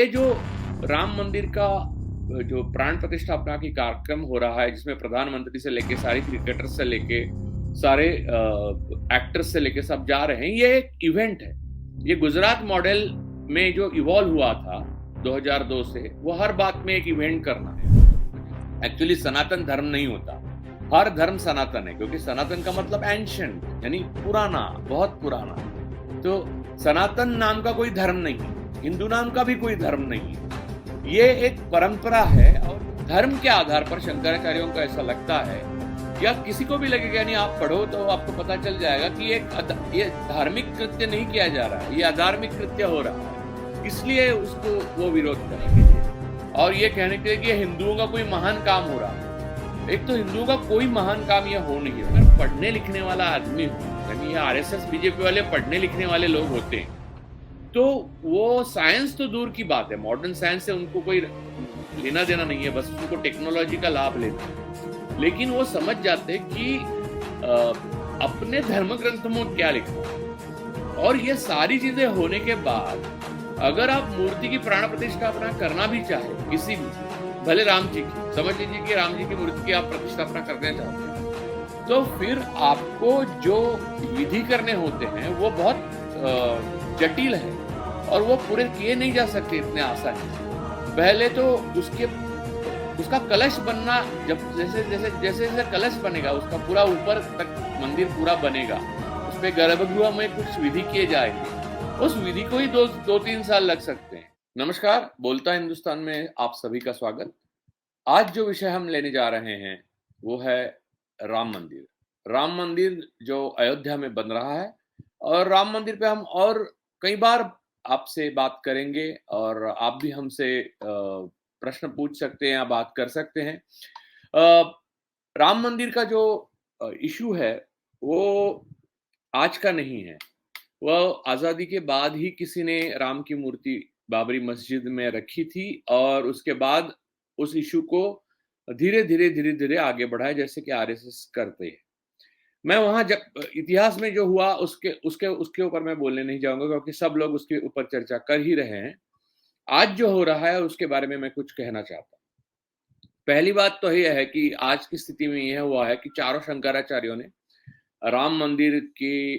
ये जो राम मंदिर का जो प्राण प्रतिष्ठापना की कार्यक्रम हो रहा है, जिसमें प्रधानमंत्री से लेके सारे क्रिकेटर्स से लेके सारे एक्टर्स से लेके सब जा रहे हैं, ये एक इवेंट है। ये गुजरात मॉडल में जो इवॉल्व हुआ था 2002 से, वो हर बात में एक इवेंट करना है। एक्चुअली सनातन धर्म नहीं होता, हर धर्म सनातन है, क्योंकि सनातन का मतलब एंशिएंट, यानी पुराना, बहुत पुराना। तो सनातन नाम का कोई धर्म नहीं, हिंदू नाम का भी कोई धर्म नहीं। ये एक परंपरा है, और धर्म के आधार पर शंकराचार्यों को ऐसा लगता है, या किसी को भी लगेगा, यानी आप पढ़ो तो आपको पता चल जाएगा कि ये धार्मिक कृत्य नहीं किया जा रहा है, ये अधार्मिक कृत्य हो रहा है, इसलिए उसको वो विरोध करेंगे। और ये कहने के लिए कि हिंदुओं का कोई महान काम हो रहा है। एक तो हिंदुओं का कोई महान काम यह हो नहीं है। अगर पढ़ने लिखने वाला आदमी हो, यानी ये आरएसएस बीजेपी वाले पढ़ने लिखने वाले लोग होते हैं, तो वो साइंस तो दूर की बात है, मॉडर्न साइंस से उनको कोई लेना देना नहीं है, बस उनको टेक्नोलॉजी का लाभ लेना है। लेकिन वो समझ जाते कि अपने धर्म ग्रंथों में क्या लिखा है। और ये सारी चीजें होने के बाद अगर आप मूर्ति की प्राण प्रतिष्ठापना करना भी चाहे, किसी भी, भले राम जी की, समझ लीजिए कि राम जी की मूर्ति की आप प्रतिष्ठापना करना चाहते हैं, तो फिर आपको जो विधि करने होते हैं वो बहुत जटिल है, और वो पूरे किए नहीं जा सकते इतने आसानी से। पहले तो उसका कलश बनना, जब जैसे जैसे जैसे जैसे कलश बनेगा, उसका पूरा ऊपर तक मंदिर पूरा बनेगा, उस पे गर्भगृह में कुछ विधि किए जाएंगे, उस विधि को ही 2-3 साल लग सकते हैं। नमस्कार, बोलता हिंदुस्तान में आप सभी का स्वागत। आज जो विषय हम लेने जा रहे हैं वो है राम मंदिर। राम मंदिर जो अयोध्या में बन रहा है, और राम मंदिर पे हम और कई बार आपसे बात करेंगे, और आप भी हमसे प्रश्न पूछ सकते हैं या बात कर सकते हैं। राम मंदिर का जो इशू है वो आज का नहीं है, वह आजादी के बाद ही किसी ने राम की मूर्ति बाबरी मस्जिद में रखी थी, और उसके बाद उस इशू को धीरे धीरे आगे बढ़ाया, जैसे कि आरएसएस करते हैं। मैं वहां जब इतिहास में जो हुआ उसके उसके उसके ऊपर मैं बोलने नहीं जाऊंगा, क्योंकि सब लोग उसके ऊपर चर्चा कर ही रहे हैं। आज जो हो रहा है उसके बारे में मैं कुछ कहना चाहता हूँ। पहली बात तो यह है कि आज की स्थिति में यह हुआ है कि चारों शंकराचार्यों ने राम मंदिर के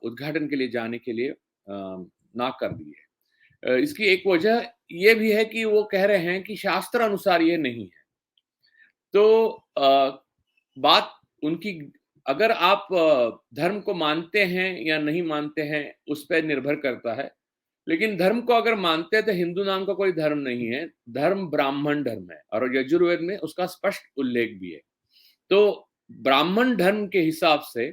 उद्घाटन के लिए जाने के लिए ना कर दी है। इसकी एक वजह यह भी है कि वो कह रहे हैं कि शास्त्र अनुसार ये नहीं है। तो बात उनकी, अगर आप धर्म को मानते हैं या नहीं मानते हैं उस पर निर्भर करता है। लेकिन धर्म को अगर मानते हैं तो हिंदू नाम का कोई धर्म नहीं है, धर्म ब्राह्मण धर्म है, और यजुर्वेद में उसका स्पष्ट उल्लेख भी है। तो ब्राह्मण धर्म के हिसाब से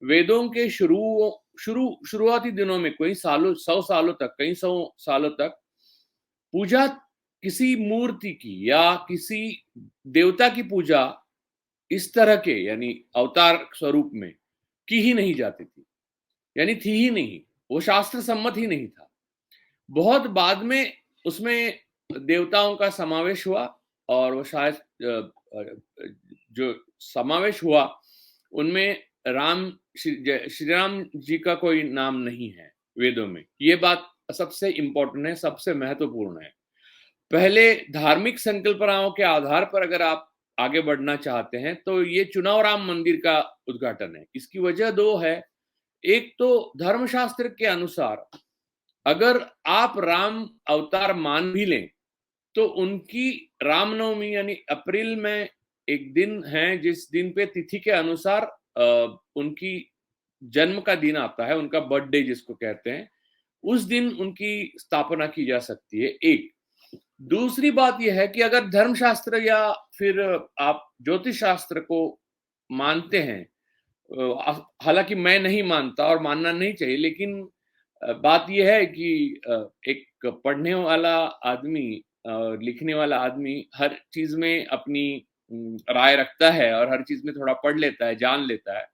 वेदों के शुरुआती दिनों में कई सालों, 100 सालों तक, कई 100 सालों तक पूजा किसी मूर्ति की या किसी देवता की पूजा इस तरह के, यानी अवतार स्वरूप में, की ही नहीं जाती थी, यानी थी ही नहीं, वो शास्त्र सम्मत ही नहीं था। बहुत बाद में उसमें देवताओं का समावेश हुआ, और वो शायद जो समावेश हुआ उनमें श्री राम जी का कोई नाम नहीं है वेदों में। ये बात सबसे इंपॉर्टेंट है, सबसे महत्वपूर्ण है। पहले धार्मिक संकल्पनाओं के आधार पर अगर आप आगे बढ़ना चाहते हैं तो ये चुनाव राम मंदिर का उद्घाटन है। इसकी वजह दो है। एक तो धर्मशास्त्र के अनुसार अगर आप राम अवतार मान भी लें तो उनकी रामनवमी, यानी अप्रैल में एक दिन है जिस दिन पे तिथि के अनुसार उनकी जन्म का दिन आता है, उनका बर्थडे जिसको कहते हैं, उस दिन उनकी स्थापना की जा सकती है। एक दूसरी बात यह है कि अगर धर्मशास्त्र या फिर आप ज्योतिष शास्त्र को मानते हैं, हालांकि मैं नहीं मानता और मानना नहीं चाहिए, लेकिन बात यह है कि एक पढ़ने वाला आदमी, लिखने वाला आदमी हर चीज में अपनी राय रखता है, और हर चीज में थोड़ा पढ़ लेता है, जान लेता है।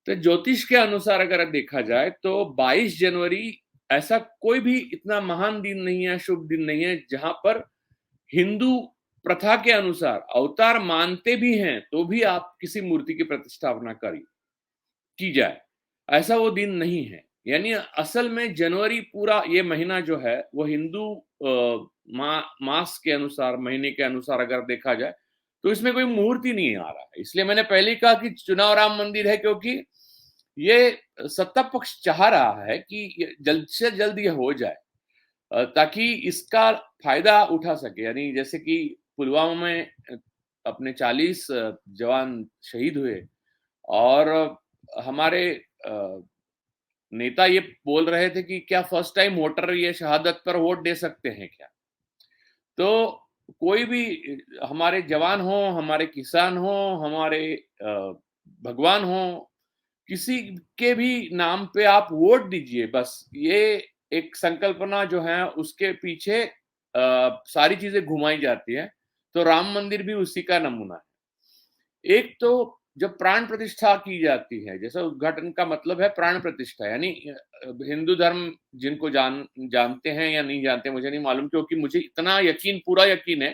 तो ज्योतिष के अनुसार अगर देखा जाए तो 22 जनवरी ऐसा कोई भी इतना महान दिन नहीं है, शुभ दिन नहीं है, जहां पर हिंदू प्रथा के अनुसार अवतार मानते भी हैं तो भी आप किसी मूर्ति की प्रतिष्ठापना की जाए, ऐसा वो दिन नहीं है। यानी असल में जनवरी पूरा ये महीना जो है वो हिंदू मास के अनुसार, महीने के अनुसार अगर देखा जाए तो इसमें कोई मुहूर्त ही नहीं आ रहा है। इसलिए मैंने पहले ही कहा कि चुनाव राम मंदिर है, क्योंकि ये सत्ता पक्ष चाह रहा है कि जल्द से जल्द ये हो जाए, ताकि इसका फायदा उठा सके। यानी जैसे कि पुलवामा में अपने 40 जवान शहीद हुए, और हमारे नेता ये बोल रहे थे कि क्या फर्स्ट टाइम वोटर ये शहादत पर वोट दे सकते हैं क्या? तो कोई भी हमारे जवान हो, हमारे किसान हो, हमारे भगवान हो, किसी के भी नाम पे आप वोट दीजिए, बस ये एक संकल्पना जो है उसके पीछे सारी चीजें घुमाई जाती है। तो राम मंदिर भी उसी का नमूना है। एक तो जब प्राण प्रतिष्ठा की जाती है, जैसे उद्घाटन का मतलब है प्राण प्रतिष्ठा, यानी हिंदू धर्म जिनको जानते हैं या नहीं जानते मुझे नहीं मालूम, क्योंकि मुझे इतना यकीन, पूरा यकीन है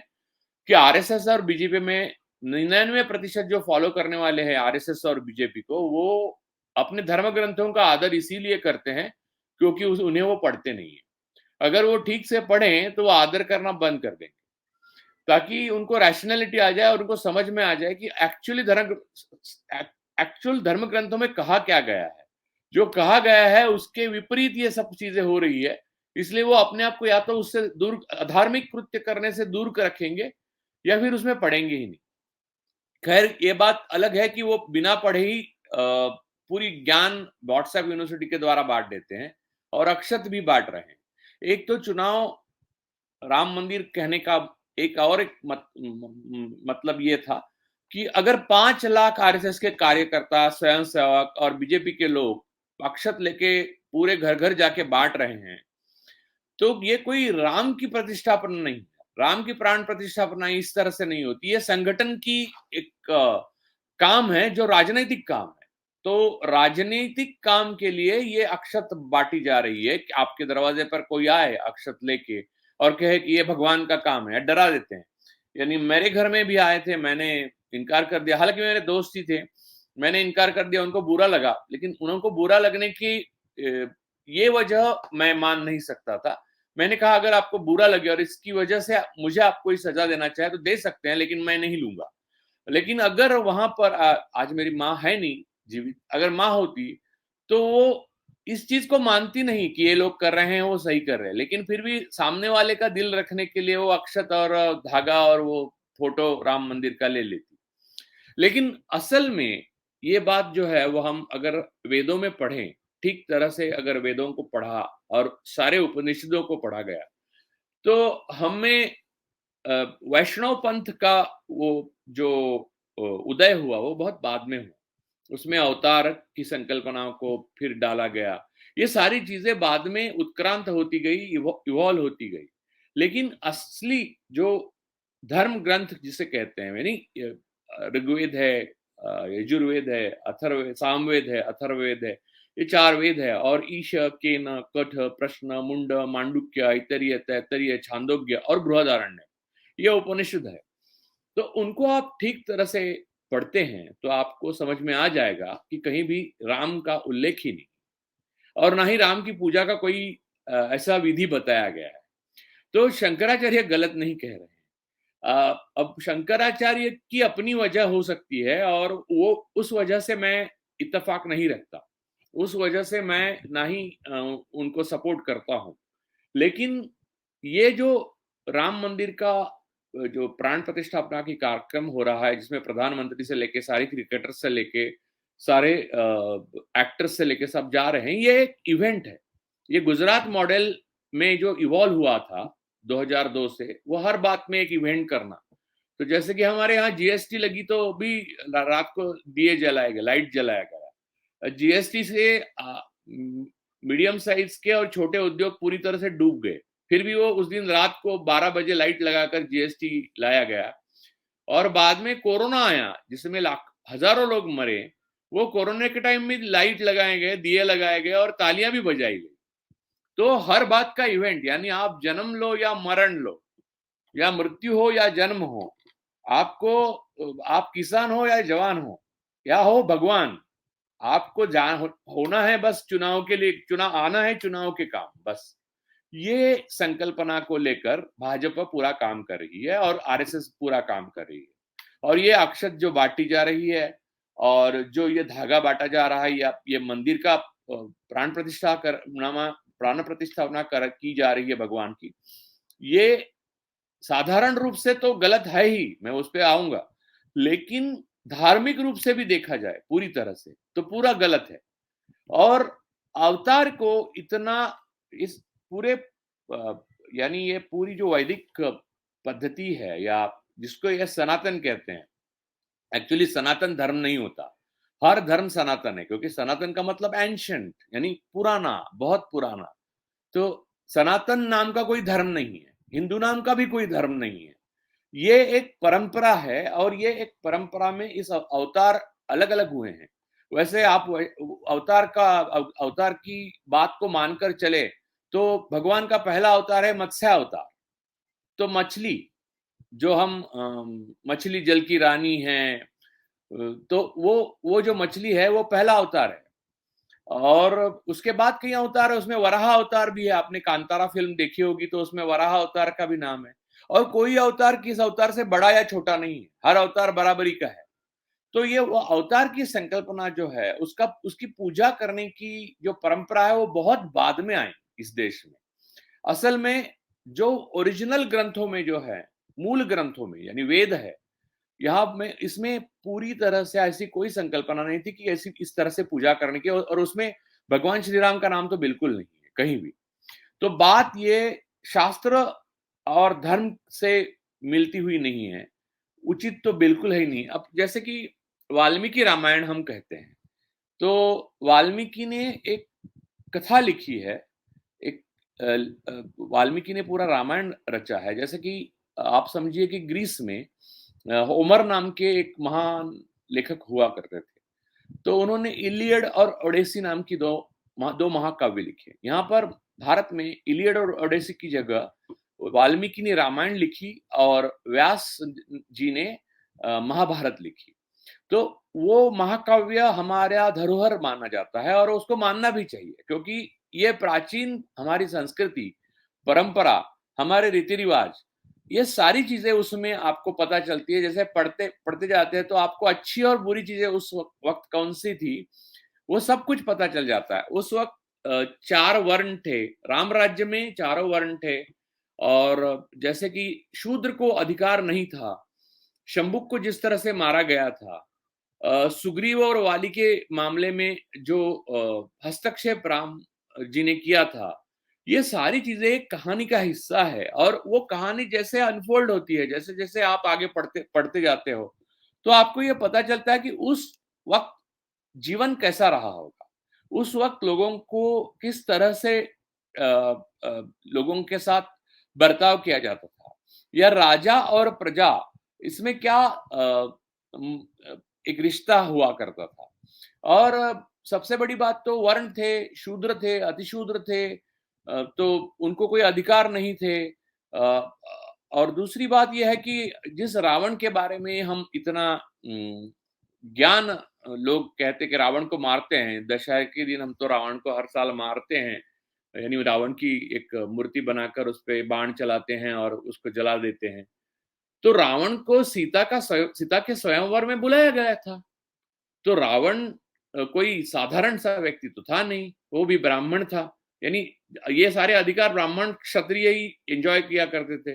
कि आरएसएस और बीजेपी में 99% जो फॉलो करने वाले हैं आरएसएस और बीजेपी को, वो अपने धर्म ग्रंथों का आदर इसीलिए करते हैं क्योंकि उन्हें वो पढ़ते नहीं है। अगर वो ठीक से पढ़ें तो वो आदर करना बंद कर देंगे, ताकि उनको रैशनैलिटी आ जाए और उनको समझ में आ जाए कि एक्चुअल धर्म ग्रंथों में कहा क्या गया है। जो कहा गया है उसके विपरीत ये सब चीजें हो रही है, इसलिए वो अपने आप को या तो उससे दूर, अधार्मिक कृत्य करने से दूर रखेंगे, या फिर उसमें पढ़ेंगे ही नहीं। खैर ये बात अलग है कि वो बिना पढ़े ही पूरी ज्ञान व्हाट्सएप यूनिवर्सिटी के द्वारा बांट देते हैं, और अक्षत भी बांट रहे हैं। एक तो चुनाव राम मंदिर कहने का एक मतलब ये था कि अगर 5 लाख आरएसएस के कार्यकर्ता, स्वयंसेवक और बीजेपी के लोग अक्षत लेके पूरे घर घर जाके बांट रहे हैं, तो ये कोई राम की प्रतिष्ठापना नहीं है। राम की प्राण प्रतिष्ठापना इस तरह से नहीं होती है। संगठन की एक काम है जो राजनीतिक काम है। तो राजनीतिक काम के लिए ये अक्षत बांटी जा रही है कि आपके दरवाजे पर कोई आए अक्षत लेके और कहे कि ये भगवान का काम है, डरा देते हैं। यानी मेरे घर में भी आए थे, मैंने इनकार कर दिया, हालांकि मेरे दोस्त ही थे, मैंने इनकार कर दिया, उनको बुरा लगा, लेकिन उनको बुरा लगने की ये वजह मैं मान नहीं सकता था। मैंने कहा अगर आपको बुरा लगे और इसकी वजह से मुझे आप कोई सजा देना चाहे तो दे सकते हैं, लेकिन मैं नहीं लूंगा। लेकिन अगर वहां पर आज मेरी माँ है नहीं जीवित, अगर माँ होती तो वो इस चीज को मानती नहीं कि ये लोग कर रहे हैं वो सही कर रहे हैं, लेकिन फिर भी सामने वाले का दिल रखने के लिए वो अक्षत और धागा और वो फोटो राम मंदिर का ले लेती। लेकिन असल में ये बात जो है वो हम अगर वेदों में पढ़ें, ठीक तरह से अगर वेदों को पढ़ा और सारे उपनिषदों को पढ़ा गया, तो हमें वैष्णव पंथ का वो जो उदय हुआ वो बहुत बाद में हुआ। उसमें अवतार की संकल्पना को फिर डाला गया। ये सारी चीजें बाद में उत्क्रांत होती गई, इवॉल्व होती गई। लेकिन असली जो धर्म ग्रंथ जिसे कहते हैं, यानी ऋग्वेद है, यजुर्वेद है, अथर्ववेद, सामवेद है, अथर्ववेद है, ये 4 वेद है, और ईश, केन, कठ, प्रश्न, मुंड, मांडुक्य, ऐतरेय, तैत्तरीय, छांदोग्य और बृहदारण्य, ये उपनिषद है। तो उनको आप ठीक तरह से पढ़ते हैं तो आपको समझ में आ जाएगा कि कहीं भी राम का उल्लेख ही नहीं, और ना ही राम की पूजा का कोई ऐसा विधि बताया गया है। तो शंकराचार्य गलत नहीं कह रहे हैं। अब शंकराचार्य की अपनी वजह हो सकती है, और वो उस वजह से मैं इत्तेफाक नहीं रखता, उस वजह से मैं ना ही उनको सपोर्ट करता हूं। लेकिन ये जो राम मंदिर का जो प्राण प्रतिष्ठापना की कार्यक्रम हो रहा है, जिसमें प्रधानमंत्री से लेके सारे क्रिकेटर से लेके सारे एक्टर्स से लेके सब जा रहे हैं, ये एक इवेंट है। ये गुजरात मॉडल में जो इवॉल्व हुआ था 2002 से, वो हर बात में एक इवेंट करना। तो जैसे कि हमारे यहाँ जीएसटी लगी तो भी रात को दिए जलाए गए, लाइट जलाया गया। जीएसटी से मीडियम साइज के और छोटे उद्योग पूरी तरह से डूब गए, फिर भी वो उस दिन रात को 12 बजे लाइट लगाकर जीएसटी लाया गया। और बाद में कोरोना आया जिसमें हजारों लोग मरे, वो कोरोना के टाइम में लाइट लगाए गए, दिए लगाए गए और तालियां भी बजाई गई। तो हर बात का इवेंट, यानी आप जन्म लो या मरण लो, या मृत्यु हो या जन्म हो, आपको, आप किसान हो या जवान हो या हो भगवान, आपको होना है बस चुनाव के लिए, चुनाव आना है, चुनाव के काम बस। ये संकल्पना को लेकर भाजपा पूरा काम कर रही है और आरएसएस पूरा काम कर रही है। और ये अक्षत जो बांटी जा रही है और जो ये धागा बांटा जा रहा है, या ये मंदिर का प्राण प्रतिष्ठापना कर की जा रही है भगवान की, ये साधारण रूप से तो गलत है ही, मैं उस पे आऊंगा, लेकिन धार्मिक रूप से भी देखा जाए पूरी तरह से तो पूरा गलत है। और अवतार को इतना इस पूरे यानी ये पूरी जो वैदिक पद्धति है, या जिसको ये सनातन कहते हैं, एक्चुअली सनातन धर्म नहीं होता, हर धर्म सनातन है, क्योंकि सनातन का मतलब एंशंट यानी पुराना, बहुत पुराना। तो सनातन नाम का कोई धर्म नहीं है, हिंदू नाम का भी कोई धर्म नहीं है, ये एक परंपरा है। और ये एक परंपरा में इस अवतार अलग अलग हुए हैं। वैसे आप अवतार की बात को मानकर चले तो भगवान का पहला अवतार है मत्स्य अवतार। तो मछली, जो हम मछली जल की रानी है, तो वो जो मछली है वो पहला अवतार है। और उसके बाद कई अवतार है, उसमें वराह अवतार भी है। आपने कांतारा फिल्म देखी होगी तो उसमें वराह अवतार का भी नाम है। और कोई अवतार किस अवतार से बड़ा या छोटा नहीं है, हर अवतार बराबरी का है। तो ये वो अवतार की संकल्पना जो है, उसकी पूजा करने की जो परंपरा है वो बहुत बाद में आई इस देश में। असल में जो ओरिजिनल ग्रंथों में जो है, मूल ग्रंथों में यानी वेद है, यहाँ में इसमें पूरी तरह से ऐसी कोई संकल्पना नहीं थी कि ऐसी इस तरह से पूजा करने की। और उसमें भगवान श्री राम का नाम तो बिल्कुल नहीं है कहीं भी। तो बात ये शास्त्र और धर्म से मिलती हुई नहीं है, उचित तो बिल्कुल है ही नहीं। अब जैसे कि वाल्मीकि रामायण हम कहते हैं, तो वाल्मीकि ने एक कथा लिखी है, एक वाल्मीकि ने पूरा रामायण रचा है। जैसे कि आप समझिए कि ग्रीस में होमर नाम के एक महान लेखक हुआ करते थे। तो उन्होंने इलियड और ओडेसी नाम की दो महाकाव्य लिखे। यहाँ पर भारत में इलियड और ओडेसी की जगह वाल्मीकि ने रामायण लिखी और व्यास जी ने महाभारत लिखी। तो वो महाकाव्य हमारा धरोहर माना जाता है और उसको मानना भी चाहिए, क्योंकि ये प्राचीन हमारी संस्कृति, परंपरा, हमारे रीति रिवाज, ये सारी चीजें उसमें आपको पता चलती है। जैसे पढ़ते पढ़ते जाते हैं तो आपको अच्छी और बुरी चीजें उस वक्त कौन सी थी वो सब कुछ पता चल जाता है। उस वक्त 4 वर्ण थे, राम राज्य में चारों वर्ण थे। और जैसे कि शूद्र को अधिकार नहीं था, शंबुक को जिस तरह से मारा गया था, सुग्रीव और वाली के मामले में जो हस्तक्षेप राम जी ने किया था, ये सारी चीजें एक कहानी का हिस्सा है। और वो कहानी जैसे अनफोल्ड होती है, जैसे जैसे आप आगे पढ़ते पढ़ते जाते हो, तो आपको ये पता चलता है कि उस वक्त जीवन कैसा रहा होगा, उस वक्त लोगों को किस तरह से लोगों के साथ बर्ताव किया जाता था, या राजा और प्रजा इसमें क्या एक रिश्ता हुआ करता था। और सबसे बड़ी बात तो वर्ण थे, शूद्र थे, अतिशूद्र थे, तो उनको कोई अधिकार नहीं थे। और दूसरी बात यह है कि जिस रावण के बारे में हम इतना ज्ञान, लोग कहते कि रावण को मारते हैं, दशहरे के दिन हम तो रावण को हर साल मारते हैं, यानी रावण की एक मूर्ति बनाकर उस पे बाण चलाते हैं और उसको जला देते हैं। तो रावण को सीता के स्वयंवर में बुलाया गया था। तो रावण कोई साधारण सा व्यक्ति तो था नहीं, वो भी ब्राह्मण था। यानी ये सारे अधिकार ब्राह्मण क्षत्रिय ही एंजॉय किया करते थे।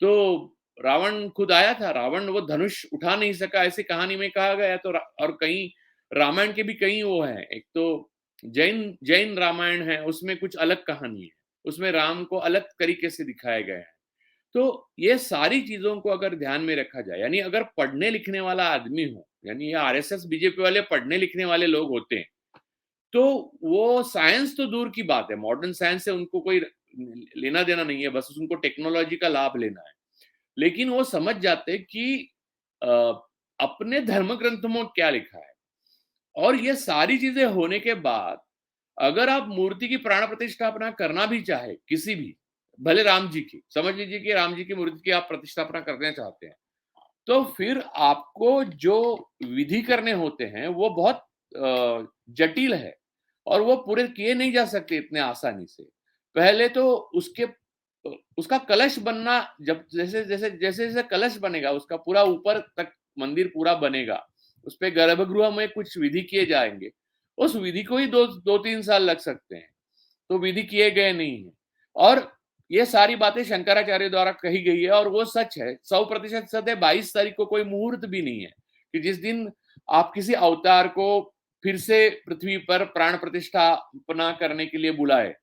तो रावण खुद आया था, रावण वो धनुष उठा नहीं सका, ऐसी कहानी में कहा गया। तो और कई रामायण के भी कई वो हैं, एक तो जैन जैन रामायण है, उसमें कुछ अलग कहानी है, उसमें राम को अलग तरीके से दिखाया गया है। तो ये सारी चीजों को अगर ध्यान में रखा जाए, यानी अगर पढ़ने लिखने वाला आदमी हो, यानी ये आरएसएस बीजेपी वाले पढ़ने लिखने वाले लोग होते हैं, तो वो साइंस तो दूर की बात है, मॉडर्न साइंस से उनको कोई लेना देना नहीं है, बस उनको टेक्नोलॉजी का लाभ लेना है। लेकिन वो समझ जाते कि अपने धर्म ग्रंथों में क्या लिखा है। और ये सारी चीजें होने के बाद अगर आप मूर्ति की प्राण प्रतिष्ठापना करना भी चाहे, किसी भी, भले राम जी की, समझ लीजिए कि राम जी की मूर्ति की आप प्रतिष्ठापना करना चाहते हैं, तो फिर आपको जो विधि करने होते हैं वो बहुत जटिल है और वो पूरे किए नहीं जा सकते इतने आसानी से। पहले तो उसके उसका कलश बनना, जब जैसे कलश बनेगा, उसका पूरा ऊपर तक मंदिर पूरा बनेगा, उसपे गर्भगृह में कुछ विधि किए जाएंगे, उस विधि को ही 2-3 साल लग सकते हैं। तो विधि किए गए नहीं है। और ये सारी बातें शंकराचार्य द्वारा कही गई है और वो सच है, 100% सत्य है। 22 तारीख को कोई मुहूर्त भी नहीं है कि जिस दिन आप किसी अवतार को फिर से पृथ्वी पर प्राण प्रतिष्ठापना करने के लिए बुलाए।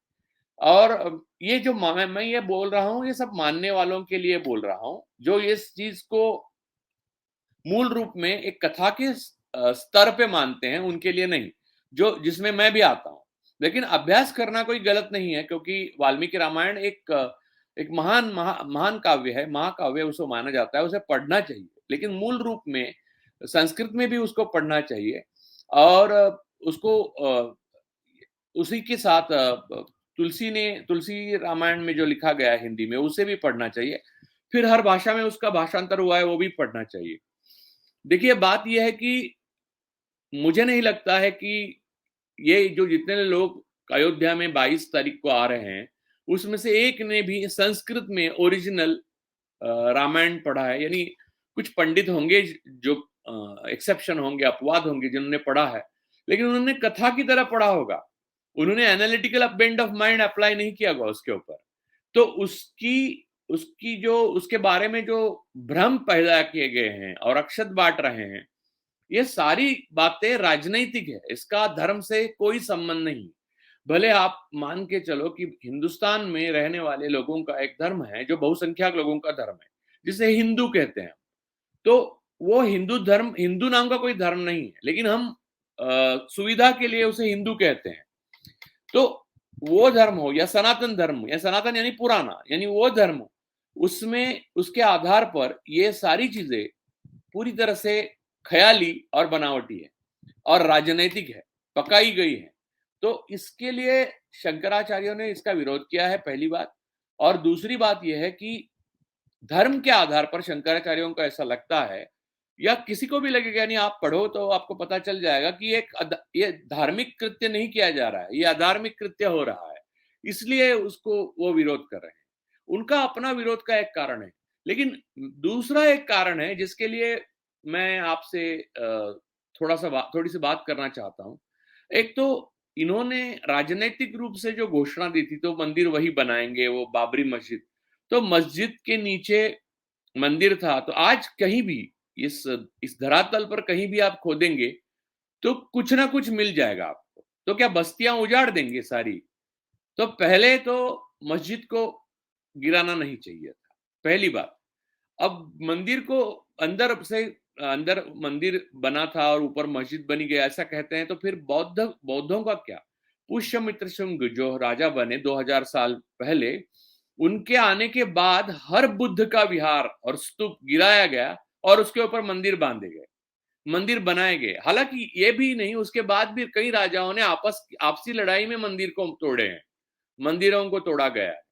और ये जो मैं ये बोल रहा हूं, ये सब मानने वालों के लिए बोल रहा हूं, जो इस चीज को मूल रूप में एक कथा के स्तर पे मानते हैं, उनके लिए नहीं, जो जिसमें मैं भी आता हूं। लेकिन अभ्यास करना कोई गलत नहीं है, क्योंकि वाल्मीकि रामायण एक महान काव्य है, महाकाव्य उसको माना जाता है, उसे पढ़ना चाहिए। लेकिन मूल रूप में संस्कृत में भी उसको पढ़ना चाहिए और उसको उसी के साथ तुलसी रामायण में जो लिखा गया है हिंदी में, उसे भी पढ़ना चाहिए। फिर हर भाषा में उसका भाषांतर हुआ है, वो भी पढ़ना चाहिए। देखिए, बात यह है कि मुझे नहीं लगता है कि ये जो जितने लोग अयोध्या में 22 तारीख को आ रहे हैं, उसमें से एक ने भी संस्कृत में ओरिजिनल रामायण पढ़ा है। यानी कुछ पंडित होंगे जो एक्सेप्शन होंगे, अपवाद होंगे जिन्होंने पढ़ा है, लेकिन उन्होंने कथा की तरह पढ़ा होगा। उन्होंने analytical bend of mind apply नहीं किया होगा उसके ऊपर। तो उसकी जो उसके बारे में जो भ्रम पैदा किए गए हैं और अक्षत बांट रहे हैं, ये सारी बातें राजनैतिक है, इसका धर्म से कोई संबंध नहीं। भले आप मान के चलो कि हिंदुस्तान में रहने वाले लोगों का एक धर्म है जो बहुसंख्यक लोगों का धर्म है, जिसे हिंदू कहते हैं। तो वो हिंदू धर्म, हिंदू नाम का कोई धर्म नहीं है, लेकिन हम सुविधा के लिए उसे हिंदू कहते हैं। तो वो धर्म हो या सनातन धर्म, या सनातन यानी पुराना, यानी वो धर्म, उसमें उसके आधार पर ये सारी चीजें पूरी तरह से ख्याली और बनावटी है और राजनैतिक है, पकाई गई है। तो इसके लिए शंकराचार्यों ने इसका विरोध किया है, पहली बात। और दूसरी बात यह है कि धर्म के आधार पर शंकराचार्यों को ऐसा लगता है, या किसी को भी लगेगा, यानी आप पढ़ो तो आपको पता चल जाएगा कि ये धार्मिक कृत्य नहीं किया जा रहा है, ये अधार्मिक कृत्य हो रहा है, इसलिए उसको वो विरोध कर रहे हैं। उनका अपना विरोध का एक कारण है। लेकिन दूसरा एक कारण है जिसके लिए मैं आपसे थोड़ी सी बात करना चाहता हूं। एक तो इन्होंने राजनीतिक रूप से जो घोषणा दी थी, तो मंदिर वही बनाएंगे, वो बाबरी मस्जिद, तो मस्जिद के नीचे मंदिर था। तो आज कहीं भी इस धरातल पर कहीं भी आप खोदेंगे तो कुछ ना कुछ मिल जाएगा आपको। तो क्या बस्तियां उजाड़ देंगे सारी? तो पहले तो मस्जिद को गिराना नहीं चाहिए था, पहली बात। अब मंदिर को अंदर मंदिर बना था और ऊपर मस्जिद बनी गई, ऐसा कहते हैं, तो फिर बौद्धों का क्या? पुष्यमित्र शुंग जो राजा बने 2000 साल पहले, उनके आने के बाद हर बुद्ध का विहार और स्तूप गिराया गया और उसके ऊपर मंदिर बांधे गए, मंदिर बनाए गए। हालांकि ये भी नहीं, उसके बाद भी कई राजाओं ने आपसी लड़ाई में मंदिर को तोड़े हैं, मंदिरों को तोड़ा गया है।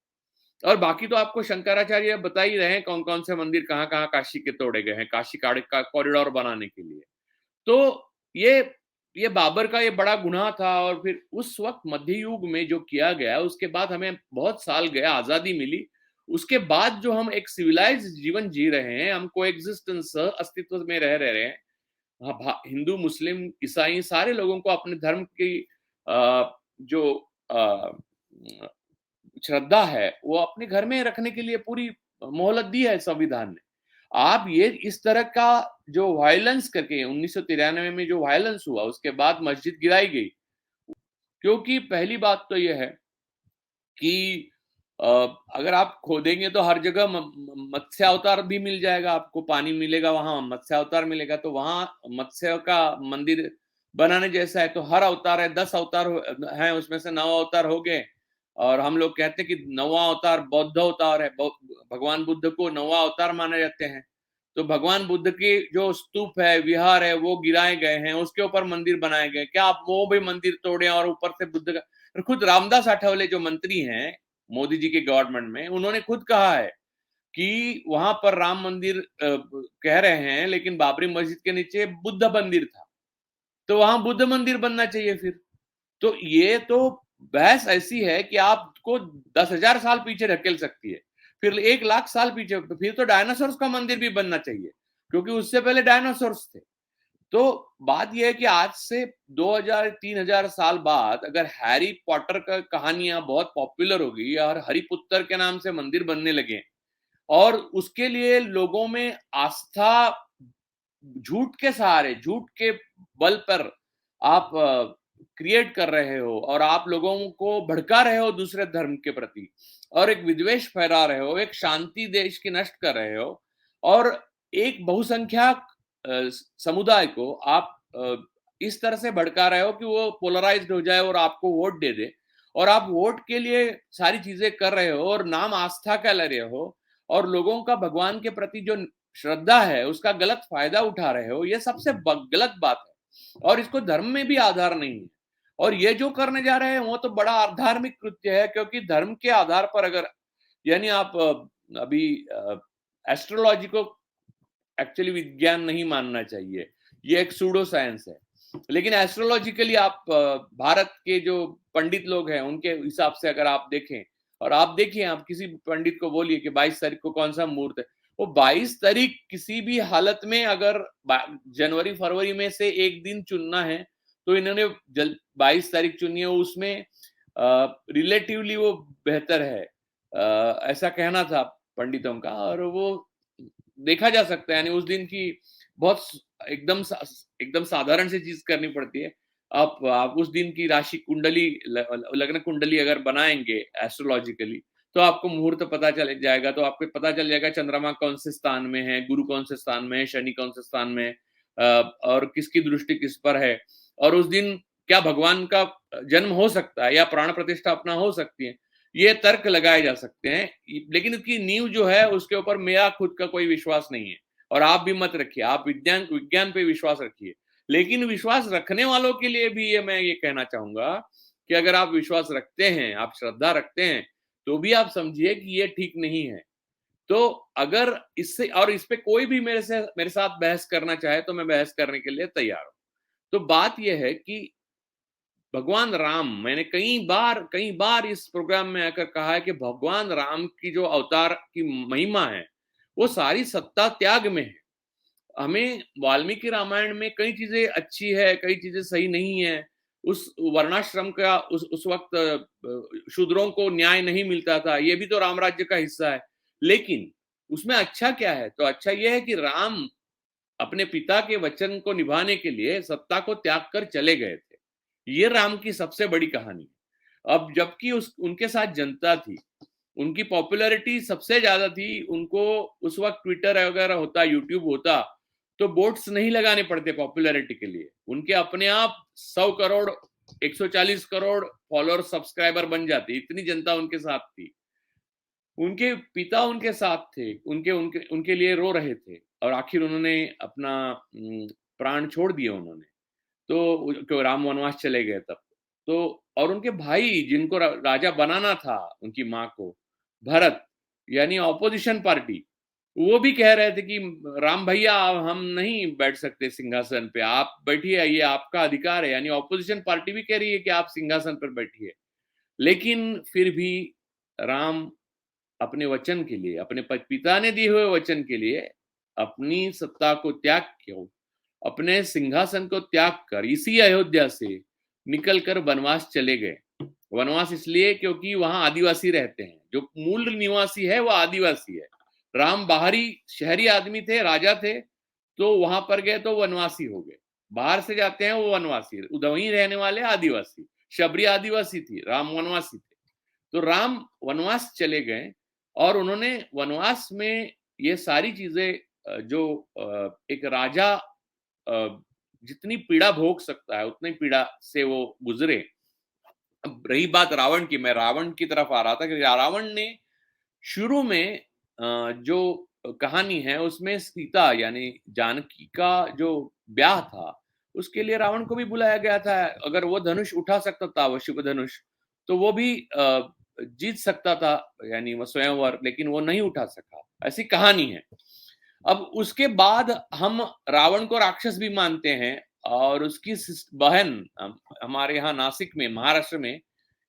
और बाकी तो आपको शंकराचार्य बता ही रहे हैं कौन कौन से मंदिर कहाँ कहाँ काशी के तोड़े गए हैं, काशी का कॉरिडोर बनाने के लिए। तो ये ये बाबर का ये बड़ा गुनाह था। और फिर उस वक्त मध्य युग में जो किया गया, उसके बाद हमें बहुत साल गया, आजादी मिली, उसके बाद जो हम एक सिविलाइज जीवन जी रहे हैं, हम को एग्जिस्टेंस, अस्तित्व में रह रहे हैं। हिंदू, मुस्लिम, ईसाई सारे लोगों को अपने धर्म की जो श्रद्धा है वो अपने घर में रखने के लिए पूरी मोहलत दी है संविधान ने। आप ये इस तरह का जो वायलेंस करके 1993 में जो वायलेंस हुआ, उसके बाद मस्जिद गिराई गई, क्योंकि पहली बात तो यह है कि अगर आप खोदेंगे तो हर जगह मत्स्य अवतार भी मिल जाएगा, आपको पानी मिलेगा, वहां मत्स्य अवतार मिलेगा, तो वहां मत्स्य का मंदिर बनाने जैसा है। तो हर अवतार है, 10 अवतार है, उसमें से 9 अवतार हो गए। और हम लोग कहते हैं कि 9वां अवतार बौद्ध अवतार है, भगवान बुद्ध को 9वां अवतार माने जाते हैं। तो भगवान बुद्ध की जो स्तूप है, विहार है, वो गिराए गए हैं, उसके ऊपर मंदिर बनाए गए। क्या आप वो भी मंदिर तोड़े और ऊपर से बुद्ध का? और खुद रामदास आठवले जो मंत्री हैं मोदी जी के गवर्नमेंट में, उन्होंने खुद कहा है कि वहां पर राम मंदिर कह रहे हैं, लेकिन बाबरी मस्जिद के नीचे बुद्ध मंदिर था। तो वहां बुद्ध मंदिर बनना चाहिए फिर। तो ये तो बहस ऐसी है कि आपको 10,000 साल पीछे ढकेल सकती है, फिर 1 लाख साल पीछे, फिर तो डायनासोर्स का मंदिर भी बनना चाहिए, क्योंकि उससे पहले डायनासोर्स थे। तो बात यह है कि आज से 2000-3000 साल बाद अगर हैरी पॉटर का कहानियां बहुत पॉपुलर हो गई और हरिपुत्र के नाम से मंदिर बनने लगे और उसके लिए लोगों में आस्था, झूठ के सहारे, झूठ के बल पर आप क्रिएट कर रहे हो और आप लोगों को भड़का रहे हो दूसरे धर्म के प्रति और एक विद्वेष फैला रहे हो, एक शांति देश की नष्ट कर रहे हो और एक बहुसंख्यक समुदाय को आप इस तरह से भड़का रहे हो कि वो पोलराइज्ड हो जाए और आपको वोट दे दे, और आप वोट के लिए सारी चीजें कर रहे हो और नाम आस्था का ले रहे हो और लोगों का भगवान के प्रति जो श्रद्धा है उसका गलत फायदा उठा रहे हो, ये सबसे गलत बात है और इसको धर्म में भी आधार नहीं है। और ये जो करने जा रहे हैं वो तो बड़ा अधार्मिक कृत्य है, क्योंकि धर्म के आधार पर अगर, यानी आप अभी एस्ट्रोलॉजी को एक्चुअली विज्ञान नहीं मानना चाहिए, ये एक सूडो साइंस है, लेकिन एस्ट्रोलॉजिकली आप भारत के जो पंडित लोग हैं उनके हिसाब से अगर आप देखें, और आप देखिए, आप किसी पंडित को बोलिए कि 22 तारीख को कौन सा मुहूर्त है, वो 22 तारीख किसी भी हालत में अगर जनवरी फरवरी में से एक दिन चुनना है तो इन्होंने 22 तारीख चुनी है, उसमें रिलेटिवली वो बेहतर है, ऐसा कहना था पंडितों का। और वो देखा जा सकता है, यानी उस दिन की बहुत एकदम साधारण सी चीज करनी पड़ती है। आप उस दिन की राशि कुंडली, लग्न कुंडली अगर बनाएंगे एस्ट्रोलॉजिकली तो आपको मुहूर्त पता चल जाएगा, तो आपको पता चल जाएगा चंद्रमा कौन से स्थान में है, गुरु कौन से स्थान में है, शनि कौन से स्थान में है, और किसकी दृष्टि किस पर है, और उस दिन क्या भगवान का जन्म हो सकता है या प्राण प्रतिष्ठा अपना हो सकती है, ये तर्क लगाए जा सकते हैं। लेकिन इसकी नींव जो है उसके ऊपर मेरा खुद का कोई विश्वास नहीं है, और आप भी मत रखिए, आप विज्ञान पे विश्वास रखिए। लेकिन विश्वास रखने वालों के लिए भी ये मैं ये कहना चाहूंगा कि अगर आप विश्वास रखते हैं, आप श्रद्धा रखते हैं, तो भी आप समझिए कि ये ठीक नहीं है। तो अगर इससे, और इस पे कोई भी मेरे साथ बहस करना चाहे तो मैं बहस करने के लिए तैयार हूं। तो बात यह है कि भगवान राम, मैंने कई बार इस प्रोग्राम में आकर कहा है कि भगवान राम की जो अवतार की महिमा है वो सारी सत्ता त्याग में है। हमें वाल्मीकि रामायण में कई चीजें अच्छी है, कई चीजें सही नहीं है। उस वर्णाश्रम का उस वक्त शूद्रों को न्याय नहीं मिलता था, ये भी तो राम राज्य का हिस्सा है। लेकिन उसमें अच्छा क्या है? तो अच्छा यह है कि राम अपने पिता के वचन को निभाने के लिए सत्ता को त्याग कर चले गए थे। ये राम की सबसे बड़ी कहानी है। अब जबकि उनके साथ जनता थी, उनकी पॉपुलैरिटी सबसे ज्यादा थी, उनको उस वक्त ट्विटर वगैरह होता, यूट्यूब होता, तो बोट्स नहीं लगाने पड़ते पॉपुलैरिटी के लिए, उनके अपने आप 100 करोड़ 140 करोड़ फॉलोअर सब्सक्राइबर बन जाते, इतनी जनता उनके साथ थी। उनके पिता उनके साथ थे, उनके उनके उनके लिए रो रहे थे, और आखिर उन्होंने अपना प्राण छोड़ दिए उन्होंने, तो क्यों राम वनवास चले गए तब। तो और उनके भाई जिनको राजा बनाना था, उनकी माँ को, भरत, यानी ऑपोजिशन पार्टी, वो भी कह रहे थे कि राम भैया हम नहीं बैठ सकते सिंहासन पे, आप बैठिए, ये आपका अधिकार है, यानी ऑपोजिशन पार्टी भी कह रही है कि आप सिंहासन पर बैठिए। लेकिन फिर भी राम अपने वचन के लिए, अपने पिता ने दिए हुए वचन के लिए अपनी सत्ता को त्याग क्यों, अपने सिंहासन को त्याग कर इसी अयोध्या से निकलकर वनवास चले गए। वनवास इसलिए क्योंकि वहां आदिवासी रहते हैं, जो मूल निवासी है वो आदिवासी है। राम बाहरी शहरी आदमी थे, राजा थे, तो वहां पर गए तो वनवासी हो गए। बाहर से जाते हैं वो वनवासी, वहीं रहने वाले आदिवासी, शबरी आदिवासी थी, राम वनवासी थे। तो राम वनवास चले गए और उन्होंने वनवास में ये सारी चीजें जो एक राजा जितनी पीड़ा भोग सकता है उतनी पीड़ा से वो गुजरे। अब रही बात रावण की, मैं रावण की तरफ आ रहा था कि रावण ने शुरू में जो कहानी है उसमें सीता यानी जानकी का जो ब्याह था उसके लिए रावण को भी बुलाया गया था। अगर वो धनुष उठा सकता था, वो शुभ धनुष, तो वो भी जीत सकता था, यानी वो स्वयंवर, लेकिन वो नहीं उठा सका, ऐसी कहानी है। अब उसके बाद हम रावण को राक्षस भी मानते हैं, और उसकी बहन हमारे यहाँ नासिक में, महाराष्ट्र में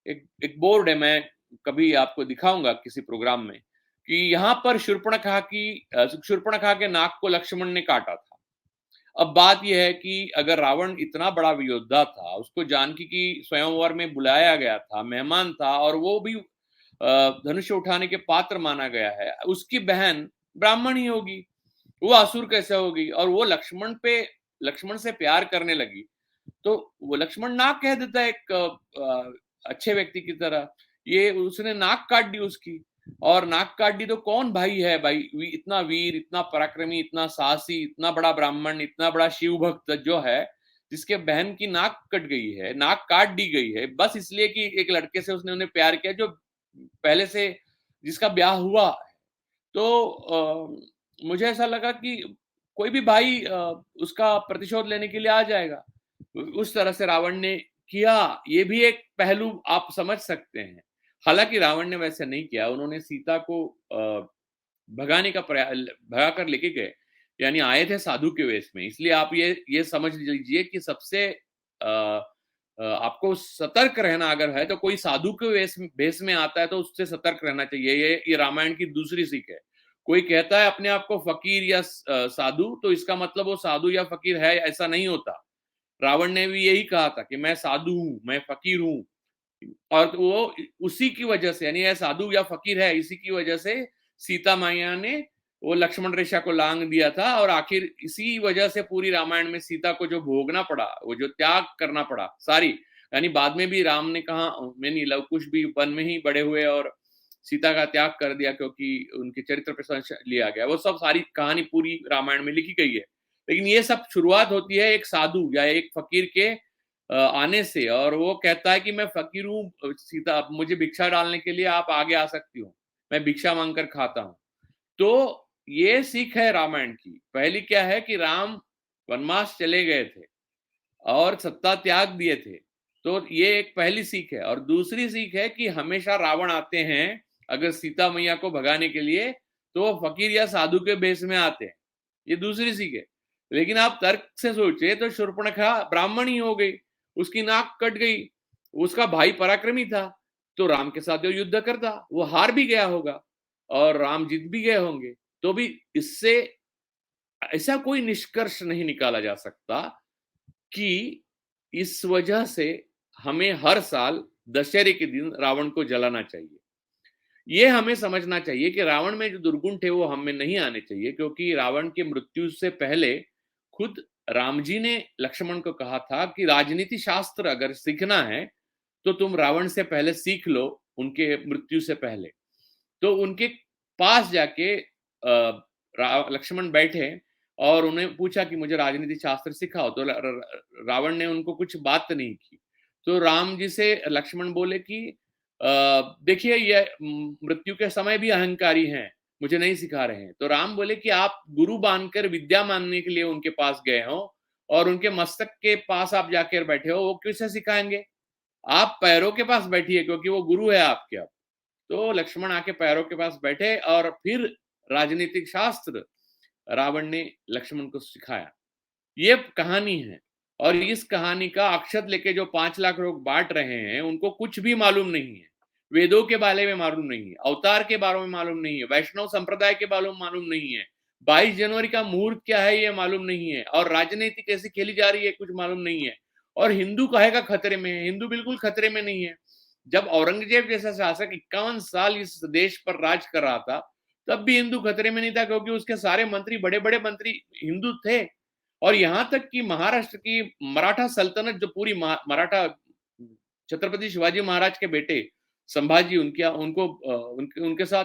एक बोर्ड है, मैं कभी आपको दिखाऊंगा किसी प्रोग्राम में, कि यहाँ पर शूर्पणखा के नाक को लक्ष्मण ने काटा था। अब बात यह है कि अगर रावण इतना बड़ा योद्धा था, उसको जानकी की स्वयंवर में बुलाया गया था, मेहमान था, और वो भी धनुष उठाने के पात्र माना गया है, उसकी बहन ब्राह्मण ही होगी, वो असुर कैसे होगी? और वो लक्ष्मण से प्यार करने लगी, तो वो लक्ष्मण नाक कह देता है एक अच्छे व्यक्ति की तरह। ये उसने नाक काट दी उसकी, और नाक काट दी तो कौन भाई है भाई, इतना वीर, इतना पराक्रमी, इतना साहसी, इतना बड़ा ब्राह्मण, इतना बड़ा शिव भक्त जो है, जिसके बहन की नाक कट गई है, नाक काट दी गई है, बस इसलिए कि एक लड़के से उसने उन्हें प्यार किया जो पहले से जिसका ब्याह हुआ। तो मुझे ऐसा लगा कि कोई भी भाई उसका प्रतिशोध लेने के लिए आ जाएगा। उस तरह से रावण ने किया, ये भी एक पहलू आप समझ सकते हैं। हालांकि रावण ने वैसे नहीं किया, उन्होंने सीता को भगाने का प्रयास, भगा कर लेके गए, यानी आए थे साधु के वेश में। इसलिए आप ये समझ लीजिए कि सबसे आपको सतर्क रहना अगर है तो कोई साधु के वेश में आता है तो उससे सतर्क रहना चाहिए। ये रामायण की दूसरी सीख है। कोई कहता है अपने आप को फकीर या साधु, तो इसका मतलब वो साधु या फकीर है, ऐसा नहीं होता। रावण ने भी यही कहा था कि मैं साधु हूं, मैं फकीर हूं, और वो उसी की वजह से, यानी यह साधु या फकीर है, इसी की वजह से सीता मैया ने वो लक्ष्मण रेखा को लांग दिया था, और आखिर इसी वजह से पूरी रामायण में सीता को जो भोगना पड़ा, वो जो त्याग करना पड़ा सारी, यानी बाद में भी राम ने कहा मैंने लवकुश भी वन में ही बड़े हुए और सीता का त्याग कर दिया क्योंकि उनके चरित्र पर संशय लिया गया, वो सब सारी कहानी पूरी रामायण में लिखी गई है। लेकिन ये सब शुरुआत होती है एक साधु या एक फकीर के आने से, और वो कहता है कि मैं फकीर हूँ सीता, मुझे भिक्षा डालने के लिए आप आगे आ सकती हो, मैं भिक्षा मांगकर खाता हूँ। तो ये सीख है रामायण की। पहली क्या है कि राम वनवास चले गए थे और सत्ता त्याग दिए थे, तो ये एक पहली सीख है। और दूसरी सीख है कि हमेशा रावण आते हैं अगर सीता मैया को भगाने के लिए, तो वो फकीर या साधु के भेष में आते हैं, ये दूसरी सीख है। लेकिन आप तर्क से सोचे तो शूर्पणखा ब्राह्मण ही हो गई, उसकी नाक कट गई, उसका भाई पराक्रमी था, तो राम के साथ जो युद्ध करता वो हार भी गया होगा और राम जीत भी गए होंगे। तो भी इससे ऐसा कोई निष्कर्ष नहीं निकाला जा सकता कि इस वजह से हमें हर साल दशहरे के दिन रावण को जलाना चाहिए। ये हमें समझना चाहिए कि रावण में जो दुर्गुण थे वो हमें नहीं आने चाहिए, क्योंकि रावण की मृत्यु से पहले खुद राम जी ने लक्ष्मण को कहा था कि राजनीति शास्त्र अगर सीखना है तो तुम रावण से पहले सीख लो, उनके मृत्यु से पहले। तो उनके पास जाके लक्ष्मण बैठे और उन्हें पूछा कि मुझे राजनीति शास्त्र सिखाओ, तो रावण ने उनको कुछ बात नहीं की। तो राम जी से लक्ष्मण बोले कि देखिए ये मृत्यु के समय भी अहंकारी हैं, मुझे नहीं सिखा रहे हैं। तो राम बोले कि आप गुरु बांधकर विद्या मानने के लिए उनके पास गए हो और उनके मस्तक के पास आप जाकर बैठे हो, वो किसे सिखाएंगे? आप पैरों के पास बैठिए क्योंकि वो गुरु है आपके। अब तो लक्ष्मण आके पैरों के पास बैठे और फिर राजनीतिक शास्त्र रावण ने लक्ष्मण को सिखाया। ये कहानी है, और इस कहानी का अक्षत लेके जो 5 लाख लोग बांट रहे हैं उनको कुछ भी मालूम नहीं है, वेदों के बारे में मालूम नहीं है, अवतार के बारे में मालूम नहीं है, वैष्णव संप्रदाय के बारे में मालूम नहीं है, 22 जनवरी का मुहूर्त क्या है ये मालूम नहीं है, और राजनीति कैसे खेली जा रही है कुछ मालूम नहीं है। और हिंदू कहेगा खतरे में है, हिंदू बिल्कुल खतरे में नहीं है। जब औरंगजेब जैसा शासक 51 साल इस देश पर राज कर रहा था तब भी हिंदू खतरे में नहीं था, क्योंकि उसके सारे मंत्री, बड़े बड़े मंत्री हिंदू थे। और यहां तक कि महाराष्ट्र की मराठा सल्तनत, जो पूरी मराठा, छत्रपति शिवाजी महाराज के बेटे संभाजी, उनके साथ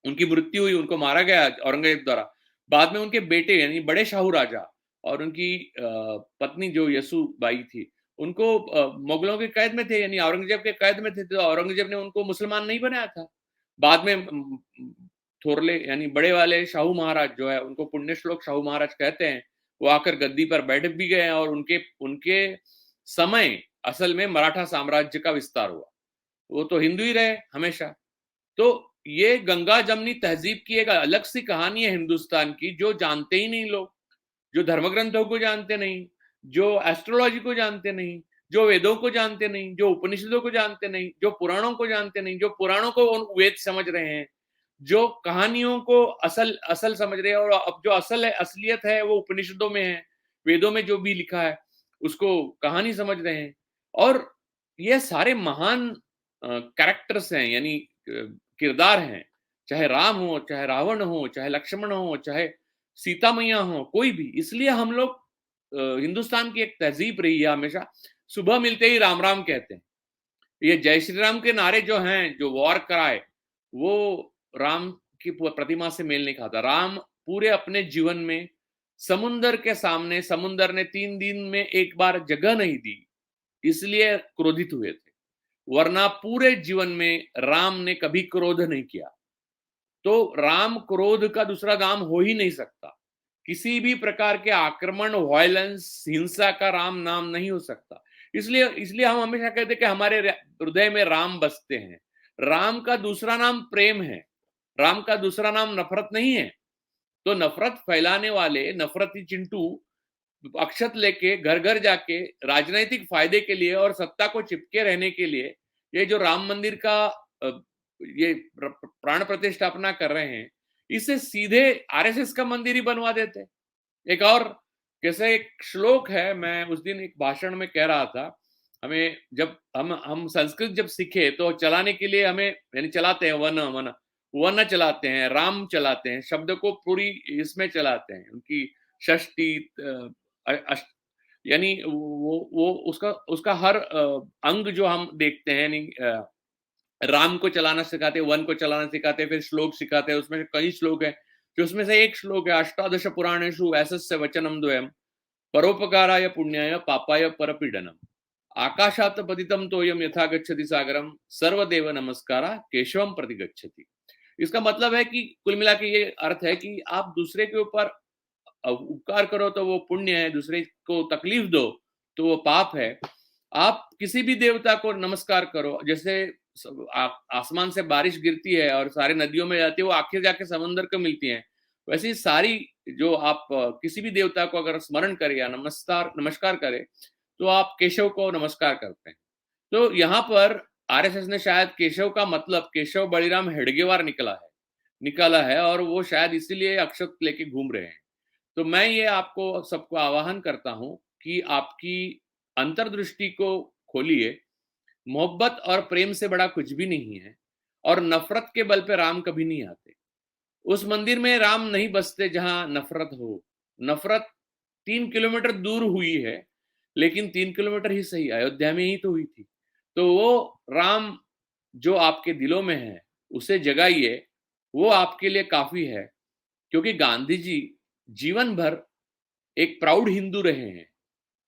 उनकी मृत्यु हुई, उनको मारा गया औरंगजेब द्वारा। बाद में उनके बेटे यानी बड़े शाहू राजा और उनकी पत्नी जो यसुबाई थी, उनको मुगलों के कैद में थे, यानी औरंगजेब के कैद में थे, तो औरंगजेब ने उनको मुसलमान नहीं बनाया था। बाद में थोरले यानी बड़े वाले शाहू महाराज जो है, उनको पुण्य श्लोक शाहू महाराज कहते हैं, वो आकर गद्दी पर बैठ भी गए और उनके समय असल में मराठा साम्राज्य का विस्तार हुआ। वो तो हिंदू ही रहे हमेशा। तो ये गंगा जमनी तहजीब की एक अलग सी कहानी है हिंदुस्तान की, जो जानते ही नहीं लोग, जो धर्म ग्रंथों को जानते नहीं, जो एस्ट्रोलॉजी को जानते नहीं, जो वेदों को जानते नहीं, जो उपनिषदों को जानते नहीं, जो पुराणों को जानते नहीं, जो पुराणों को वेद समझ रहे हैं, जो कहानियों को असल असल समझ रहे हैं, और अब जो असल है, असलियत है, वो उपनिषदों में है, वेदों में जो भी लिखा है उसको कहानी समझ रहे हैं। और ये सारे महान कैरेक्टर्स हैं, यानी किरदार हैं, चाहे राम हो, चाहे रावण हो, चाहे लक्ष्मण हो, चाहे सीता मैया हो, कोई भी। इसलिए हम लोग हिंदुस्तान की एक तहजीब रही है हमेशा, सुबह मिलते ही राम राम कहते हैं। ये जय श्री राम के नारे जो हैं, जो वॉर कराए, वो राम की प्रतिमा से मेल नहीं खाता। राम पूरे अपने जीवन में समुंदर के सामने, समुंदर ने 3 दिन में एक बार जगह नहीं दी, इसलिए क्रोधित हुए थे, वरना पूरे जीवन में राम ने कभी क्रोध नहीं किया। तो राम क्रोध का दूसरा नाम हो ही नहीं सकता। किसी भी प्रकार के आक्रमण, वायलेंस, हिंसा का राम नाम नहीं हो सकता। इसलिए इसलिए हम हमेशा कहते हैं कि हमारे हृदय में राम बसते हैं। राम का दूसरा नाम प्रेम है, राम का दूसरा नाम नफरत नहीं है। तो नफरत फैलाने वाले नफरती चिंटू अक्षत लेके घर घर जाके राजनीतिक फायदे के लिए और सत्ता को चिपके रहने के लिए ये जो राम मंदिर का ये प्राण प्रतिष्ठापना कर रहे हैं, इसे सीधे आरएसएस का मंदिर ही बनवा देते। एक और कैसे एक श्लोक है, मैं उस दिन एक भाषण में कह रहा था, हमें जब हम संस्कृत जब सीखे तो चलाने के लिए हमें, यानी चलाते हैं, वन वन वन चलाते हैं, राम चलाते हैं, शब्द को पूरी इसमें चलाते हैं, उनकी षष्टी यानी वो उसका उसका हर अंग जो हम देखते हैं, यानी राम को चलाना सिखाते, वन को चलाना सिखाते, फिर श्लोक सिखाते हैं। उसमें कई श्लोक है, जो उसमें से एक श्लोक है, अष्टादश पुराणेषु ऐसस्य वचनम द्वयम् परोपकाराय पुण्याय पापाय परपीडनम आकाशात् पतितं तोयम यथा गच्छति सागरम सर्वदेव नमस्कारा केशवम प्रति गच्छति। इसका मतलब है कि कुल मिला के ये अर्थ है कि आप दूसरे के ऊपर उपकार करो तो वो पुण्य है, दूसरे को तकलीफ दो तो वो पाप है। आप किसी भी देवता को नमस्कार करो, जैसे आसमान से बारिश गिरती है और सारे नदियों में जाती है, वो आखिर जाके समंदर को मिलती है, वैसे सारी जो आप किसी भी देवता को अगर स्मरण करें या नमस्कार करें तो आप केशव को नमस्कार करते हैं। तो यहाँ पर आरएसएस ने शायद केशव का मतलब केशव बलिराम हेडगेवार निकाला है और वो शायद इसीलिए अक्षत लेके घूम रहे हैं। तो मैं ये आपको सबको आह्वान करता हूं कि आपकी अंतर्दृष्टि को खोलिए। मोहब्बत और प्रेम से बड़ा कुछ भी नहीं है, और नफरत के बल पे राम कभी नहीं आते। उस मंदिर में राम नहीं बसते जहां नफरत हो। नफरत 3 किलोमीटर दूर हुई है, लेकिन 3 किलोमीटर ही सही, अयोध्या में ही तो हुई थी। तो वो राम जो आपके दिलों में है उसे जगाइए, वो आपके लिए काफी है। क्योंकि गांधी जी जीवन भर एक प्राउड हिंदू रहे हैं,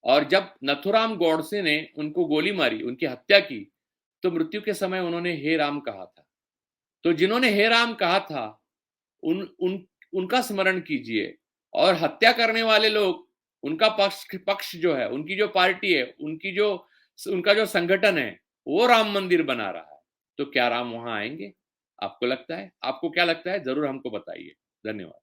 और जब नथुराम गॉडसे ने उनको गोली मारी, उनकी हत्या की, तो मृत्यु के समय उन्होंने हे राम कहा था। तो जिन्होंने हे राम कहा था उनका स्मरण कीजिए, और हत्या करने वाले लोग, उनका पक्ष जो है, उनकी जो पार्टी है, उनका जो संगठन है, वो राम मंदिर बना रहा है। तो क्या राम वहां आएंगे? आपको लगता है? आपको क्या लगता है? जरूर हमको बताइए। धन्यवाद।